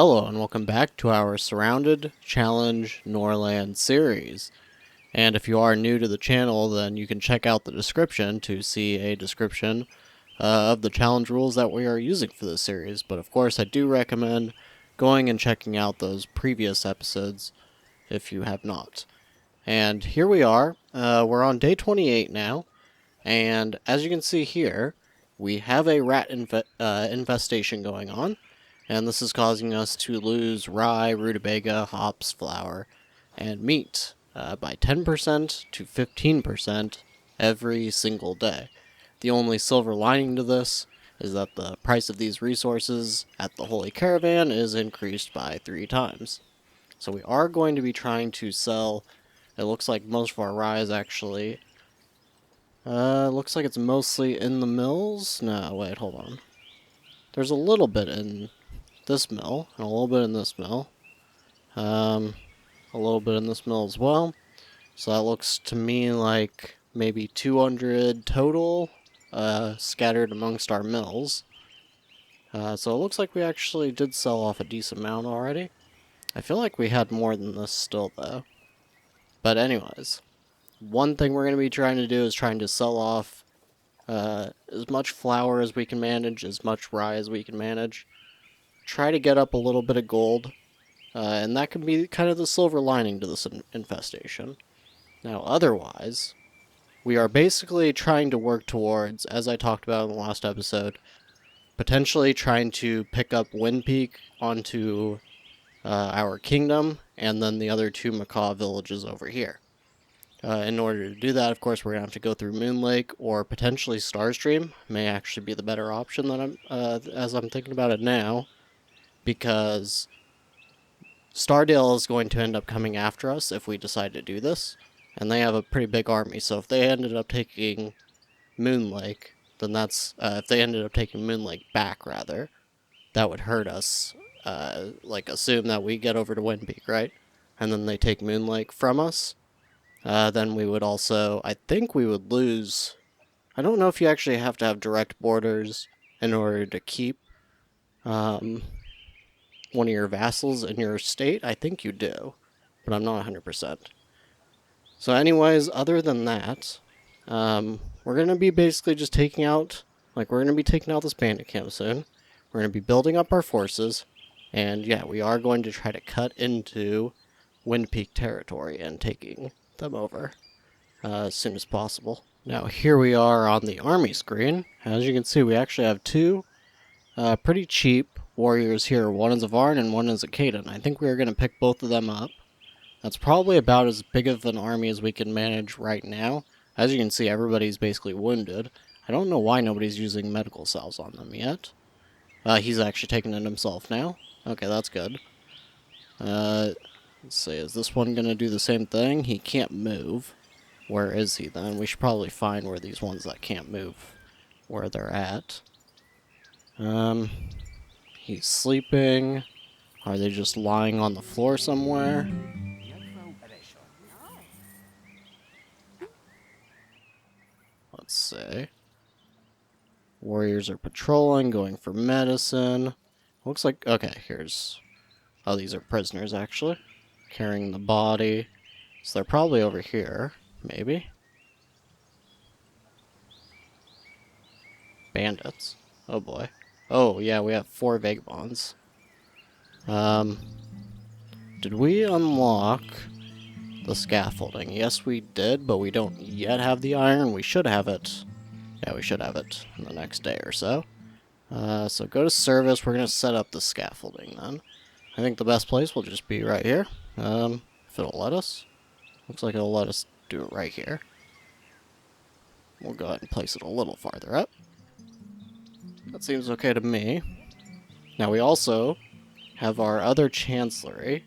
Hello and welcome back to our Surrounded Challenge Norland series. And if you are new to the channel, then you can check out the description to see a description of the challenge rules that we are using for this series. But of course, I do recommend going and checking out those previous episodes if you have not. And here we are. We're on day 28 now. And as you can see here, we have a rat infestation going on. And this is causing us to lose rye, rutabaga, hops, flour, and meat by 10% to 15% every single day. The only silver lining to this is that the price of these resources at the Holy Caravan is increased by 3 times. So we are going to be trying to sell. It looks like most of our rye is actually... looks like it's mostly in the mills. No, wait, hold on. There's a little bit in this mill, and a little bit in this mill. A little bit in this mill as well. So that looks to me like maybe 200 total scattered amongst our mills. So it looks like we actually did sell off a decent amount already. I feel like we had more than this still, though. But anyways, one thing we're going to be trying to do is trying to sell off as much flour as we can manage, as much rye as we can manage. Try to get up a little bit of gold, and that can be kind of the silver lining to this infestation. Now, otherwise, we are basically trying to work towards, as I talked about in the last episode, potentially trying to pick up Wind Peak onto our kingdom, and then the other 2 macaw villages over here. In order to do that, of course, we're going to have to go through Moon Lake, or potentially Starstream. May actually be the better option than as I'm thinking about it now, because Stardale is going to end up coming after us if we decide to do this, and they have a pretty big army, so if they ended up taking Moon Lake, then that's, if they ended up taking Moon Lake back, rather, that would hurt us. Assume that we get over to Wind Peak, right? And then they take Moon Lake from us, then we would also, I think we would lose. I don't know if you actually have to have direct borders in order to keep one of your vassals in your state. I think you do, but I'm not 100%. So anyways, other than that, we're going to be basically just taking out, we're going to be taking out this bandit camp soon. We're going to be building up our forces, and yeah, we are going to try to cut into Wind Peak territory and taking them over as soon as possible. Now here we are on the army screen. As you can see, we actually have 2 pretty cheap warriors here. One is a Varn and one is a Kaden. I think we are going to pick both of them up. That's probably about as big of an army as we can manage right now. As you can see, everybody's basically wounded. I don't know why nobody's using medical cells on them yet. He's actually taking it himself now. Okay, that's good. Let's see, is this one going to do the same thing? He can't move. Where is he then? We should probably find where these ones that can't move, where they're at. He's sleeping. Are they just lying on the floor somewhere? Let's see. Warriors are patrolling, going for medicine. Looks like, okay, here's... Oh, these are prisoners, actually. Carrying the body. So they're probably over here, maybe. Bandits. Oh boy. Oh, yeah, we have 4 vagabonds. Did we unlock the scaffolding? Yes, we did, but we don't yet have the iron. We should have it. Yeah, we should have it in the next day or so. So go to service. We're going to set up the scaffolding then. I think the best place will just be right here. If it'll let us. Looks like it'll let us do it right here. We'll go ahead and place it a little farther up. That seems okay to me. Now we also have our other chancellery.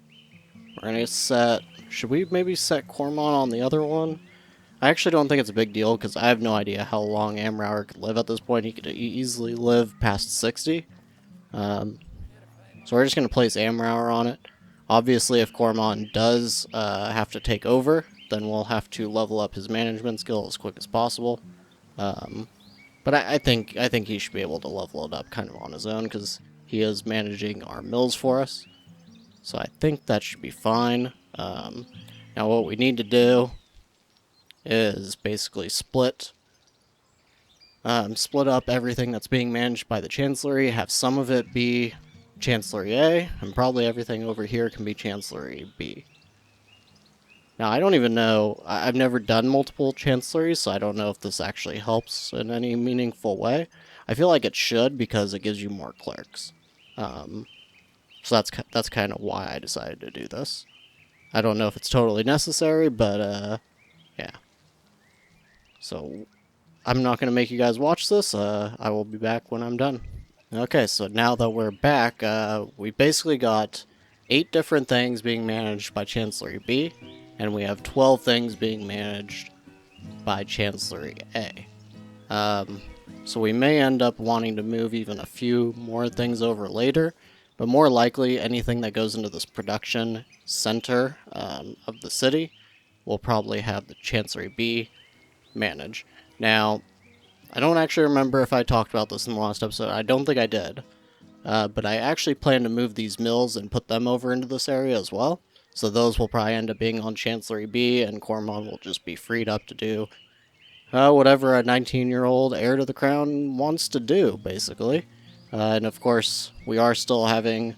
We're going to set... Should we maybe set Cormon on the other one? I actually don't think it's a big deal, because I have no idea how long Amrauer could live at this point. He could easily live past 60. So we're just going to place Amrauer on it. Obviously, if Cormon does have to take over, then we'll have to level up his management skill as quick as possible. But I think he should be able to level it up kind of on his own, because he is managing our mills for us. So I think that should be fine. Now what we need to do is basically split up everything that's being managed by the Chancellery, have some of it be Chancellery A, and probably everything over here can be Chancellery B. Now, I don't even know, I've never done multiple Chancelleries, so I don't know if this actually helps in any meaningful way. I feel like it should, because it gives you more clerks. So that's kind of why I decided to do this. I don't know if it's totally necessary, but, yeah. So, I'm not going to make you guys watch this. I will be back when I'm done. Okay, so now that we're back, we basically got 8 different things being managed by Chancellery B, and we have 12 things being managed by Chancellery A. So we may end up wanting to move even a few more things over later, but more likely anything that goes into this production center of the city will probably have the Chancellery B manage. Now, I don't actually remember if I talked about this in the last episode. I don't think I did. But I actually plan to move these mills and put them over into this area as well. So those will probably end up being on Chancellery B, and Cormon will just be freed up to do whatever a 19-year-old heir to the crown wants to do, basically. And of course, we are still having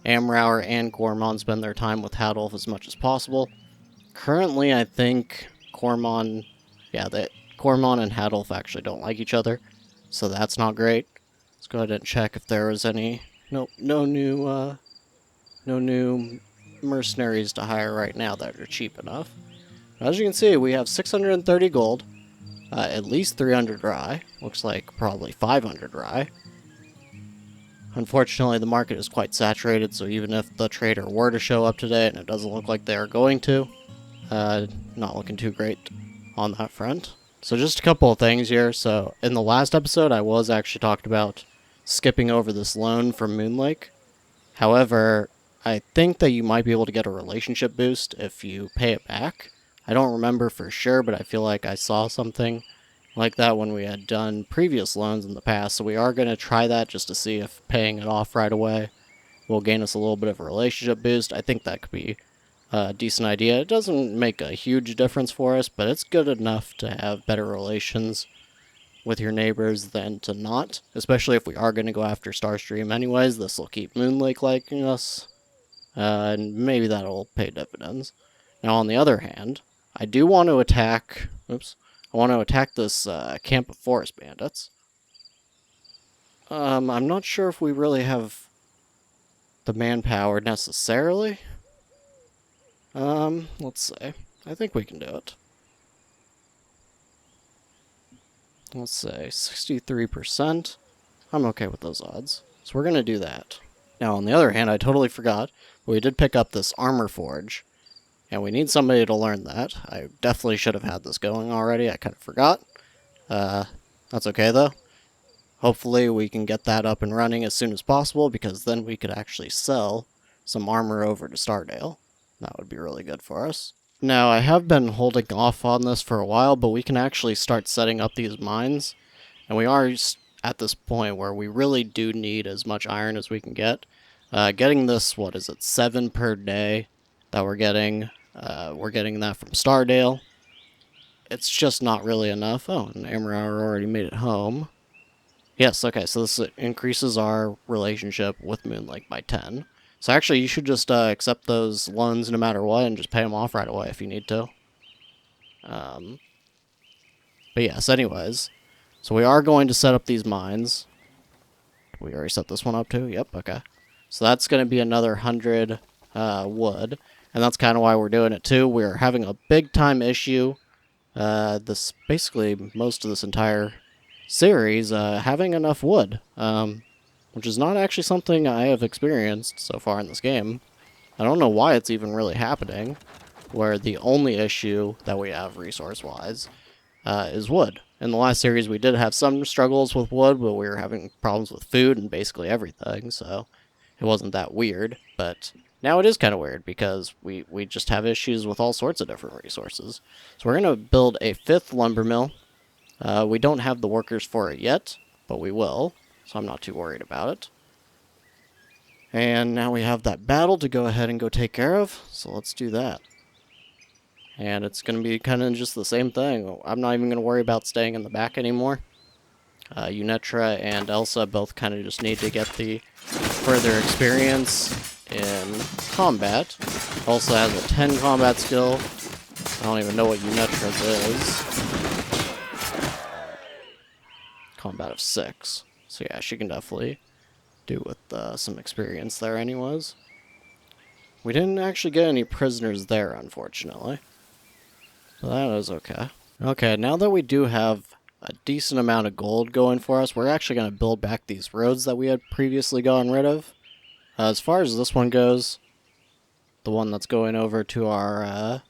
Amrauer and Cormon spend their time with Hadolf as much as possible. Currently, I think Cormon and Hadolf actually don't like each other, so that's not great. Let's go ahead and check if there was any no new mercenaries to hire right now that are cheap enough. As you can see, we have 630 gold, at least 300 rye. Looks like probably 500 rye. Unfortunately, the market is quite saturated, so even if the trader were to show up today, and it doesn't look like they are going to, not looking too great on that front. So just a couple of things here. So in the last episode, I was actually talking about skipping over this loan from Moonlake. However, I think that you might be able to get a relationship boost if you pay it back. I don't remember for sure, but I feel like I saw something like that when we had done previous loans in the past. So we are going to try that just to see if paying it off right away will gain us a little bit of a relationship boost. I think that could be a decent idea. It doesn't make a huge difference for us, but it's good enough to have better relations with your neighbors than to not, especially if we are going to go after Starstream anyways. This will keep Moonlake liking us, and maybe that'll pay dividends. Now, on the other hand, I do want to attack... I want to attack this camp of forest bandits. I'm not sure if we really have the manpower necessarily. Let's see. I think we can do it. Let's say 63%. I'm okay with those odds. So we're going to do that. Now, on the other hand, I totally forgot, but we did pick up this armor forge, and we need somebody to learn that. I definitely should have had this going already. I kind of forgot. That's okay, though. Hopefully we can get that up and running as soon as possible, because then we could actually sell some armor over to Stardale. That would be really good for us. Now, I have been holding off on this for a while, but we can actually start setting up these mines. And we are at this point where we really do need as much iron as we can get. Getting this, 7 per day that we're getting that from Stardale. It's just not really enough. Oh, and Amrauer already made it home. Yes, okay, so this increases our relationship with Moonlake by 10. So actually, you should just accept those loans no matter what and just pay them off right away if you need to. But yes, anyways. So we are going to set up these mines. We already set this one up too? Yep, okay. So that's going to be another 100 wood. And that's kind of why we're doing it too. We're having a big time issue. Basically, most of this entire series, having enough wood. Which is not actually something I have experienced so far in this game. I don't know why it's even really happening, where the only issue that we have resource-wise is wood. In the last series, we did have some struggles with wood, but we were having problems with food and basically everything, so it wasn't that weird. But now it is kind of weird, because we just have issues with all sorts of different resources. So we're going to build a 5th lumber mill. We don't have the workers for it yet, but we will. So I'm not too worried about it. And now we have that battle to go ahead and go take care of, so let's do that. And it's going to be kind of just the same thing. I'm not even going to worry about staying in the back anymore. Unetra and Elsa both kind of just need to get the further experience in combat. Elsa has a 10 combat skill. I don't even know what Unetra's is. Combat of 6. So yeah, she can definitely do with some experience there anyways. We didn't actually get any prisoners there, unfortunately. But that is okay. Okay, now that we do have a decent amount of gold going for us, we're actually going to build back these roads that we had previously gotten rid of. As far as this one goes, the one that's going over to our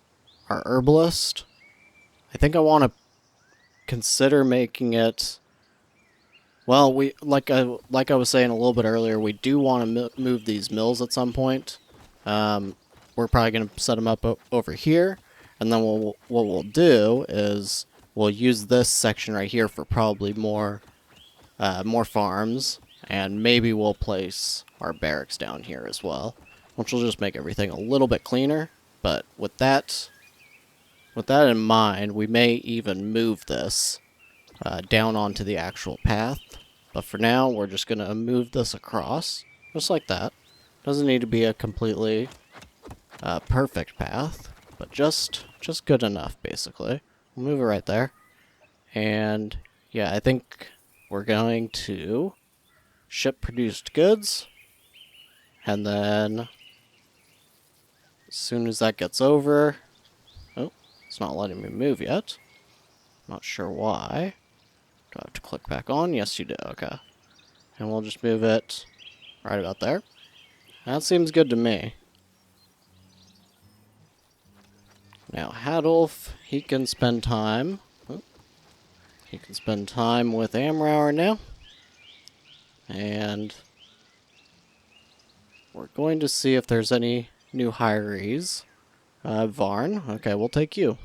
herbalist, I think I want to consider making it. Well, we like I was saying a little bit earlier, we do want to move these mills at some point. We're probably going to set them up over here, and then what we'll do is we'll use this section right here for probably more farms, and maybe we'll place our barracks down here as well, which will just make everything a little bit cleaner. But with that in mind, we may even move this down onto the actual path. But for now, we're just going to move this across, just like that. Doesn't need to be a completely perfect path, but just good enough, basically. We'll move it right there. And yeah, I think we're going to ship produced goods. And then as soon as that gets over... Oh, it's not letting me move yet. Not sure why. Do I have to click back on? Yes, you do. Okay. And we'll just move it right about there. That seems good to me. Now, Hadolf, he can spend time... Oh, he can spend time with Amrauer now. And we're going to see if there's any new hirees. Varn, okay, we'll take you.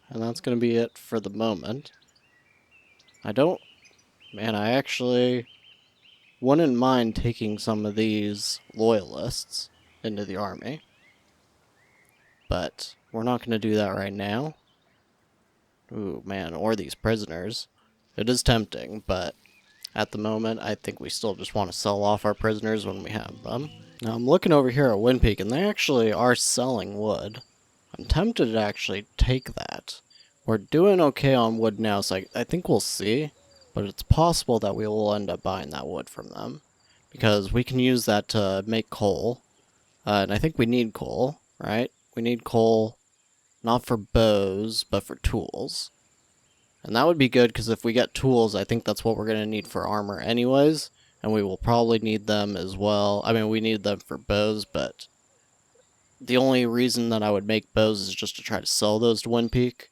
And that's going to be it for the moment. I actually wouldn't mind taking some of these loyalists into the army. But we're not going to do that right now. Ooh, man, or these prisoners. It is tempting, but at the moment, I think we still just want to sell off our prisoners when we have them. Now, I'm looking over here at Windpeak, and they actually are selling wood. I'm tempted to actually take that. We're doing okay on wood now, so I think we'll see. But it's possible that we will end up buying that wood from them. Because we can use that to make coal. And I think we need coal, right? We need coal, not for bows, but for tools. And that would be good, because if we get tools, I think that's what we're going to need for armor anyways. And we will probably need them as well. I mean, we need them for bows, but the only reason that I would make bows is just to try to sell those to Windpeak.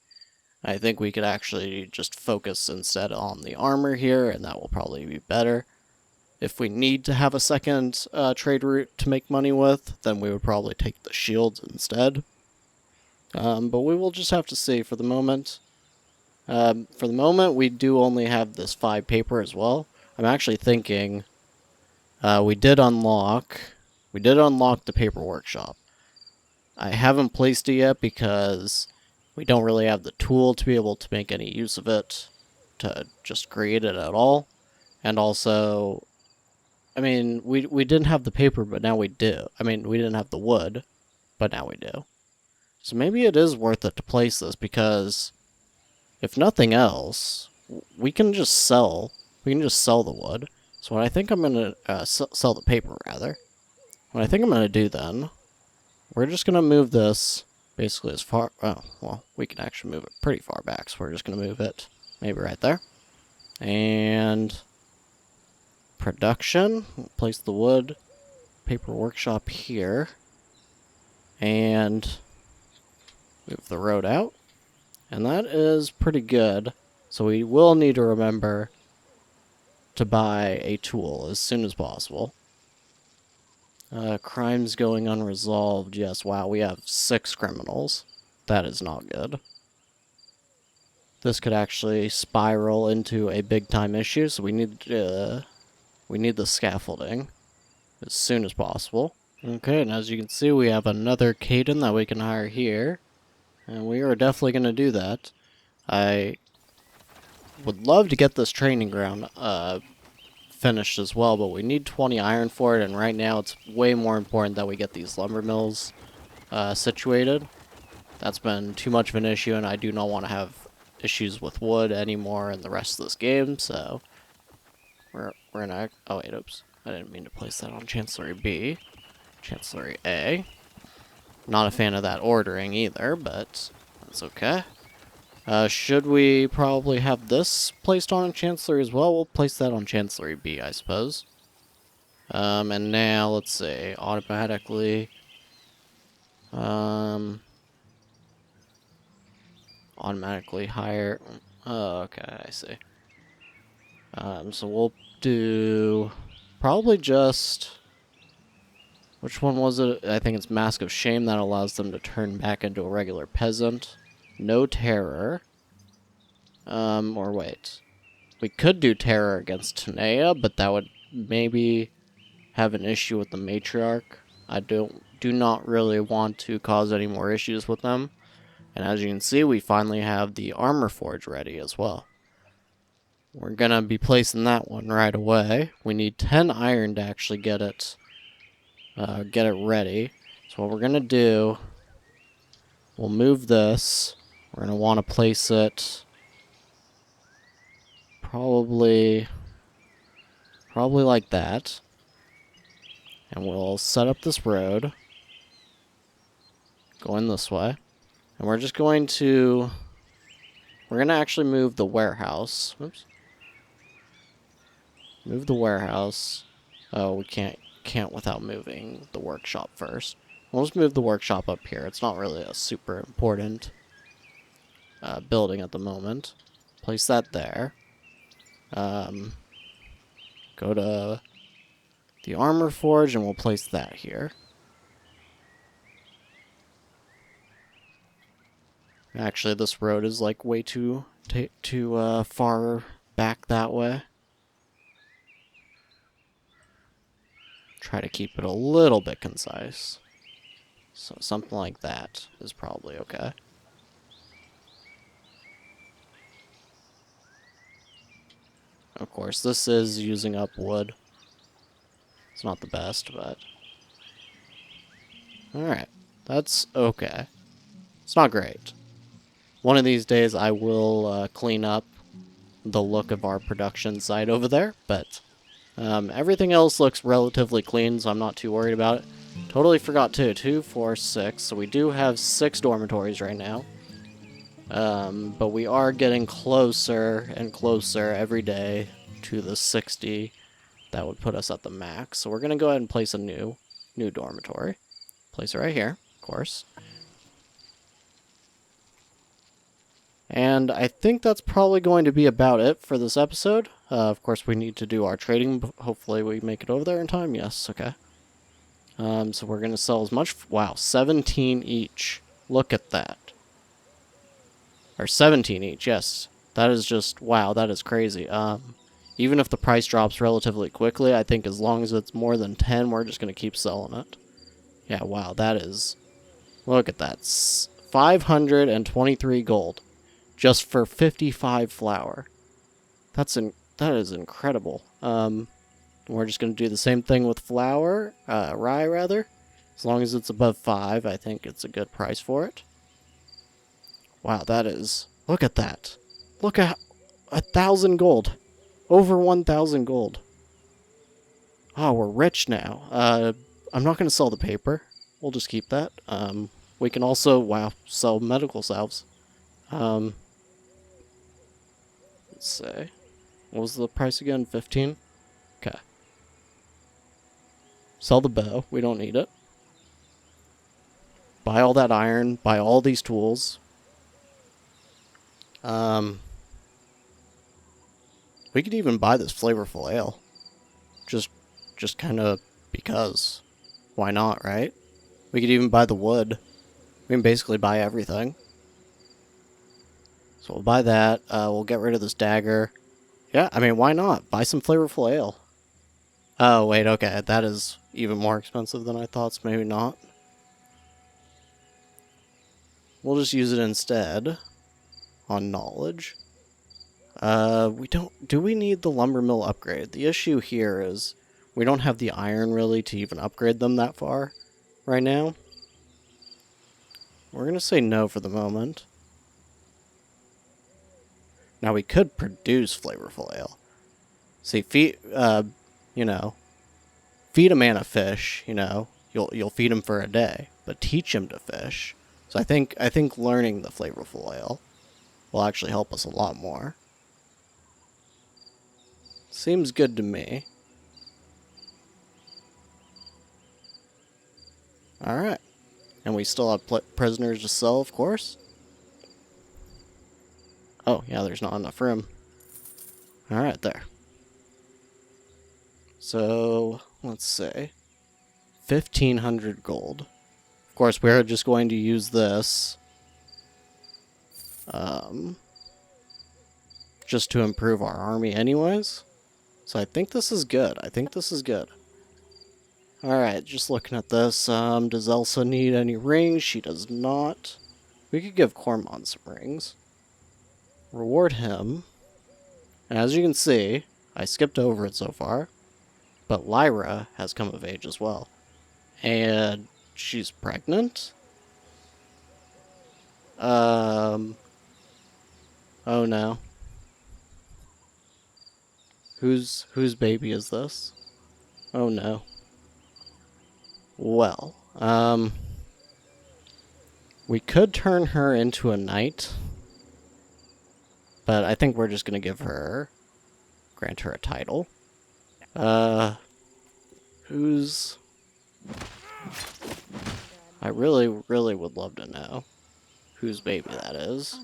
I think we could actually just focus instead on the armor here, and that will probably be better. If we need to have a second trade route to make money with, then we would probably take the shields instead. But we will just have to see for the moment. For the moment, we do only have this 5 paper as well. I'm actually thinking we did unlock the paper workshop. I haven't placed it yet because we don't really have the tool to be able to make any use of it, to just create it at all. And also, I mean, we didn't have the paper, but now we do. I mean, we didn't have the wood, but now we do. So maybe it is worth it to place this, because if nothing else, we can just sell the wood. So what I think I'm going to sell the paper, rather. What I think I'm going to do then, we're just going to move this basically as far... Oh, well, we can actually move it pretty far back, so we're just going to move it maybe right there. And production, we'll place the wood paper workshop here. And move the road out. And that is pretty good. So we will need to remember to buy a tool as soon as possible. Crimes going unresolved. Yes, wow, we have 6 criminals. That is not good. This could actually spiral into a big-time issue, so we need the scaffolding. as soon as possible. Okay, and as you can see, we have another Caden that we can hire here. And we are definitely going to do that. I would love to get this training ground finished as well, but we need 20 iron for it, and right now it's way more important that we get these lumber mills situated. That's been too much of an issue, and I do not want to have issues with wood anymore in the rest of this game, so we're gonna... Oh wait, oops. I didn't mean to place that on Chancellery B. Chancellery A. Not a fan of that ordering either, but that's okay. Should we probably have this placed on Chancellery as well? We'll place that on Chancellery B, I suppose. And now, let's see, automatically... automatically hire... Oh, okay, I see. So we'll do... Probably just... Which one was it? I think it's Mask of Shame that allows them to turn back into a regular peasant. No Terror. Or wait. We could do Terror against Tanea, but that would maybe have an issue with the Matriarch. I do not really want to cause any more issues with them. And as you can see, we finally have the Armor Forge ready as well. We're gonna be placing that one right away. We need 10 iron to actually get it ready. So what we're gonna do, we'll move this. We're gonna want to place it probably like that. And we'll set up this road going this way. And we're just going to... We're going to actually move the warehouse. Oops. Move the warehouse. Oh, we can't without moving the workshop first. We'll just move the workshop up here. It's not really a super important building at the moment. Place that there. Go to the Armor Forge, and we'll place that here. Actually, this road is like way too far back that way. Try to keep it a little bit concise. So something like that is probably okay. Of course, this is using up wood. It's not the best, but... Alright, that's okay. It's not great. One of these days I will clean up the look of our production site over there, but everything else looks relatively clean, so I'm not too worried about it. Totally forgot too, 2, 4, 6, so we do have 6 dormitories right now. But we are getting closer and closer every day to the 60 that would put us at the max. So we're going to go ahead and place a new dormitory. Place it right here, of course. And I think that's probably going to be about it for this episode. Of course, we need to do our trading. Hopefully we make it over there in time. Yes, okay. So we're going to sell as much... Wow, 17 each. Look at that. Or 17 each, yes. That is just... Wow, that is crazy. Even if the price drops relatively quickly, I think as long as it's more than 10, we're just going to keep selling it. Yeah, wow, that is... Look at that. 523 gold. Just for 55 flour. That is incredible. We're just going to do the same thing with flour. Rye, rather. As long as it's above 5, I think it's a good price for it. Wow, that is... Look at that. Look at 1,000 gold. Over 1,000 gold. Oh, we're rich now. I'm not going to sell the paper. We'll just keep that. We can also, wow, sell medical salves. Let's see. What was the price again? 15? Okay. Sell the bow. We don't need it. Buy all that iron. Buy all these tools. We could even buy this flavorful ale. Just kind of because. Why not, right? We could even buy the wood. We can basically buy everything. So we'll buy that. We'll get rid of this dagger. Yeah, I mean, why not? Buy some flavorful ale. Oh, wait, okay. That is even more expensive than I thought, so maybe not. We'll just use it instead on knowledge. We don't... Do we need the lumber mill upgrade? The issue here is we don't have the iron, really, to even upgrade them that far right now. We're going to say no for the moment. Now, we could produce flavorful ale. See, feed a man a fish, you'll feed him for a day, but teach him to fish. So I think learning the flavorful ale will actually help us a lot more. Seems good to me. Alright. And we still have prisoners to sell, of course. Oh, yeah, there's not enough room. Alright, there. So, let's say 1,500 gold. Of course, we're just going to use this just to improve our army anyways. So I think this is good. Alright, just looking at this. Does Elsa need any rings? She does not. We could give Cormon some rings. Reward him. And as you can see, I skipped over it so far, but Lyra has come of age as well. And she's pregnant? Oh no. Whose baby is this? Oh no. Well, we could turn her into a knight, but I think we're just gonna grant her a title. Who's... I really would love to know whose baby that is.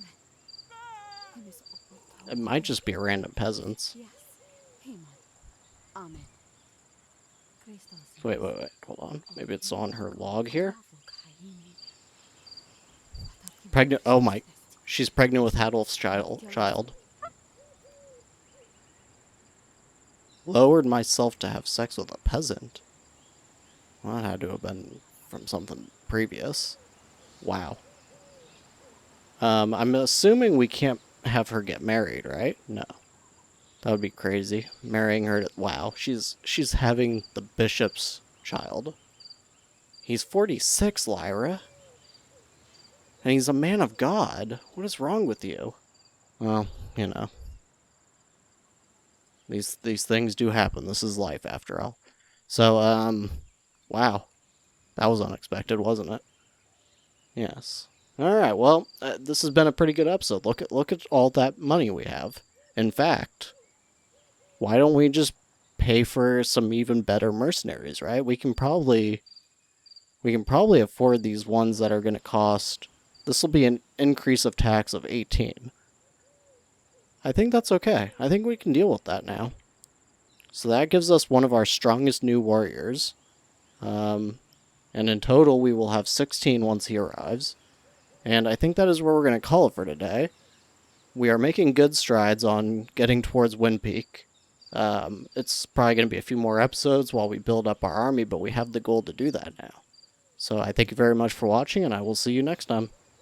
It might just be a random peasant's. Wait, hold on. Maybe it's on her log here? Pregnant, oh my, she's pregnant with Hadolf's child. Lowered myself to have sex with a peasant? Well, that had to have been from something previous. Wow. I'm assuming we can't have her get married, right? No. That would be crazy. Marrying her to... Wow, she's having the bishop's child. He's 46, Lyra. And he's a man of God. What is wrong with you? Well, These things do happen. This is life, after all. So, wow. That was unexpected, wasn't it? Yes. Alright, well, this has been a pretty good episode. Look at all that money we have. In fact... Why don't we just pay for some even better mercenaries, right? We can probably afford these ones that are going to cost... This will be an increase of tax of 18. I think that's okay. I think we can deal with that now. So that gives us one of our strongest new warriors. And in total, we will have 16 once he arrives. And I think that is where we're going to call it for today. We are making good strides on getting towards Wind Peak. It's probably going to be a few more episodes while we build up our army, but we have the goal to do that now. So I thank you very much for watching, and I will see you next time.